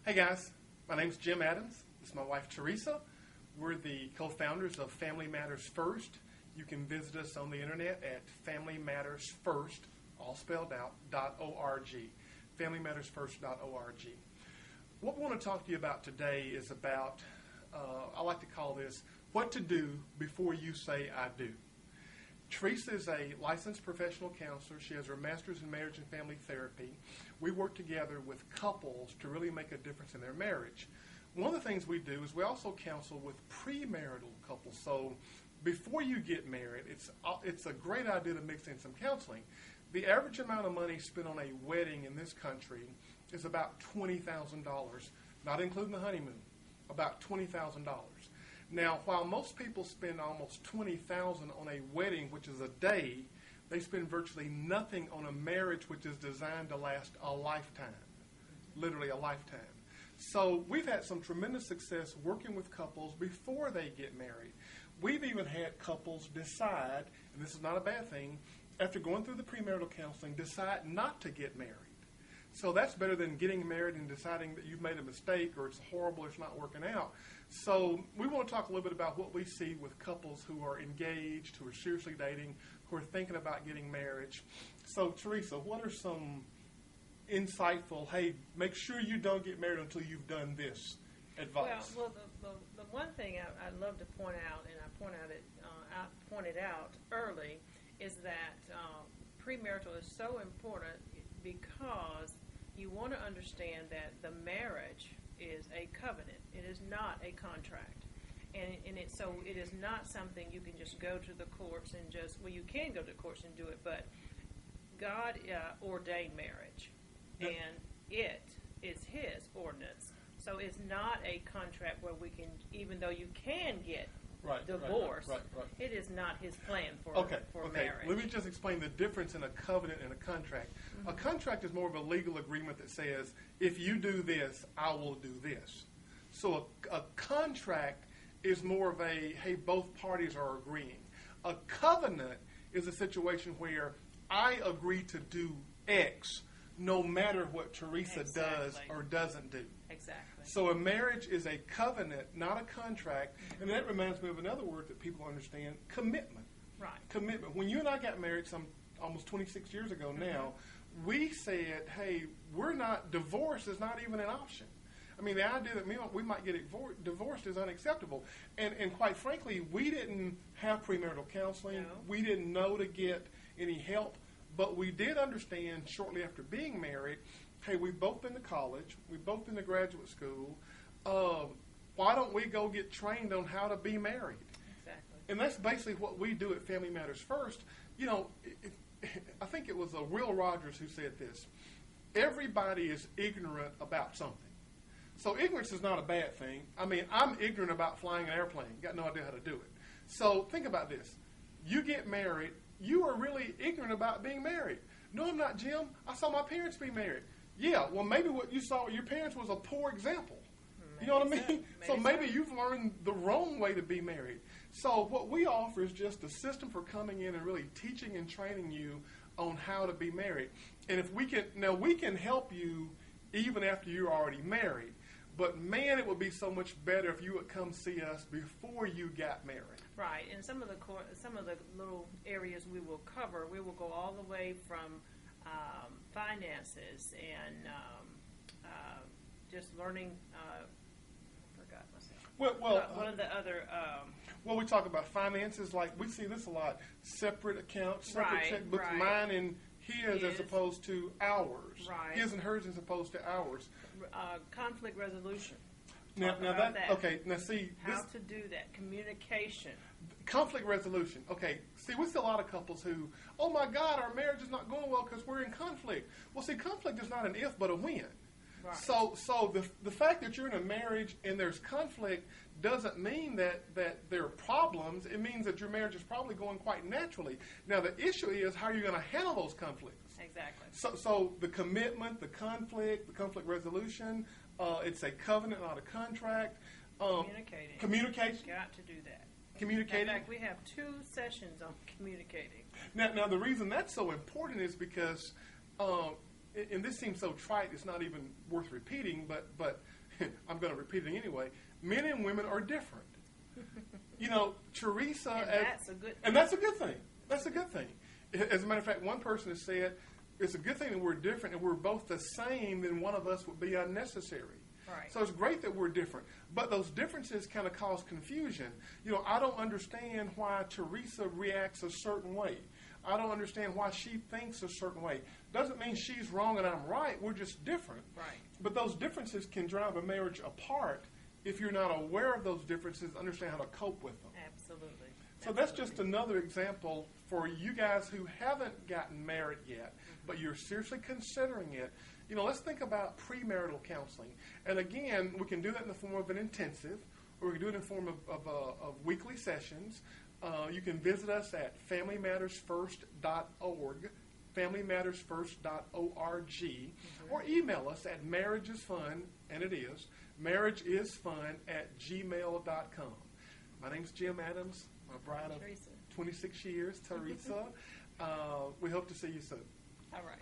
Hey guys, my name's Jim Adams. This is my wife Teresa. We're the co-founders of Family Matters First. You can visit us on the internet at FamilyMattersFirst, all spelled out, .org. FamilyMattersFirst.org. What we want to talk to you about today is about, I like to call this, what to do before you say I do. Teresa is a licensed professional counselor. She has her master's in marriage and family therapy. We work together with couples to really make a difference in their marriage. One of the things we do is we also counsel with premarital couples. So before you get married, it's a great idea to mix in some counseling. The average amount of money spent on a wedding in this country is about $20,000, not including the honeymoon, about $20,000. Now, while most people spend almost $20,000 on a wedding, which is a day, they spend virtually nothing on a marriage which is designed to last a lifetime, literally a lifetime. So we've had some tremendous success working with couples before they get married. We've even had couples decide, and this is not a bad thing, after going through the premarital counseling, decide not to get married. So that's better than getting married and deciding that you've made a mistake or it's horrible or it's not working out. So we want to talk a little bit about what we see with couples who are engaged, who are seriously dating, who are thinking about getting marriage. So, Teresa, what are some insightful, hey, make sure you don't get married until you've done this advice? Well, the one thing I'd love to point out, and I pointed out early, is that premarital is so important because you want to understand that the marriage is a covenant. It is not a contract. And so it is not something you can just go to the courts and you can go to the courts and do it, but God ordained marriage, and it is His ordinance. So it's not a contract where we can, even though you can get divorce, it is not His plan for marriage. Let me just explain the difference in a covenant and a contract. Mm-hmm. A contract is more of a legal agreement that says, if you do this, I will do this. So a contract is more of a, hey, both parties are agreeing. A covenant is a situation where I agree to do X no matter what Teresa does or doesn't do. Exactly. So a marriage is a covenant, not a contract. Mm-hmm. And that reminds me of another word that people understand, commitment. Right. Commitment. When you and I got married almost 26 years ago now, we said, hey, divorce is not even an option. I mean, the idea that we might get divorced is unacceptable. And quite frankly, we didn't have premarital counseling. No. We didn't know to get any help. But we did understand shortly after being married, hey, we've both been to college. We've both been to graduate school. Why don't we go get trained on how to be married? Exactly. And that's basically what we do at Family Matters First. You know, I think it was Will Rogers who said this. Everybody is ignorant about something. So ignorance is not a bad thing. I mean, I'm ignorant about flying an airplane. Got no idea how to do it. So think about this. You get married. You are really ignorant about being married. No, I'm not, Jim. I saw my parents be married. Yeah, well, maybe what you saw with your parents was a poor example. You know what I mean? So maybe you've learned the wrong way to be married. So what we offer is just a system for coming in and really teaching and training you on how to be married. And if we can help you even after you're already married. But man, it would be so much better if you would come see us before you got married. Right, and some of the little areas we will cover, we will go all the way from finances and just learning. I forgot myself. Well, one of the other. Well, we talk about finances, like we see this a lot. Separate accounts, separate checkbooks, mine and his as opposed to ours. Right. His and hers as opposed to ours. Conflict resolution. Now that. Okay. Now see how to do that. Communication. Conflict resolution. Okay. See, we see a lot of couples who, oh my God, our marriage is not going well because we're in conflict. Well, see, conflict is not an if but a when. Right. So the fact that you're in a marriage and there's conflict doesn't mean that there are problems. It means that your marriage is probably going quite naturally. Now, the issue is how you're going to handle those conflicts. Exactly. So the commitment, the conflict resolution, it's a covenant, not a contract. Communication. Got to do that. Communicating. In fact, we have 2 sessions on communicating. Now the reason that's so important is because and this seems so trite, it's not even worth repeating, but I'm going to repeat it anyway. Men and women are different. You know, Teresa, And that's a good thing. and that's a good thing. That's a good thing. As a matter of fact, one person has said, it's a good thing that we're different and we're both the same, then one of us would be unnecessary. Right. So it's great that we're different. But those differences kind of cause confusion. You know, I don't understand why Teresa reacts a certain way. I don't understand why she thinks a certain way. Doesn't mean she's wrong and I'm right. We're just different. Right. But those differences can drive a marriage apart if you're not aware of those differences, understand how to cope with them. Absolutely. So that's just another example for you guys who haven't gotten married yet, but you're seriously considering it. You know, let's think about premarital counseling. And again, we can do that in the form of an intensive, or we can do it in the form of weekly sessions. You can visit us at FamilyMattersFirst.org, FamilyMattersFirst.org, or email us at marriageisfun, and it is, marriageisfun@gmail.com. My name's Jim Adams, my bride of Teresa. 26 years, Teresa. We hope to see you soon. All right.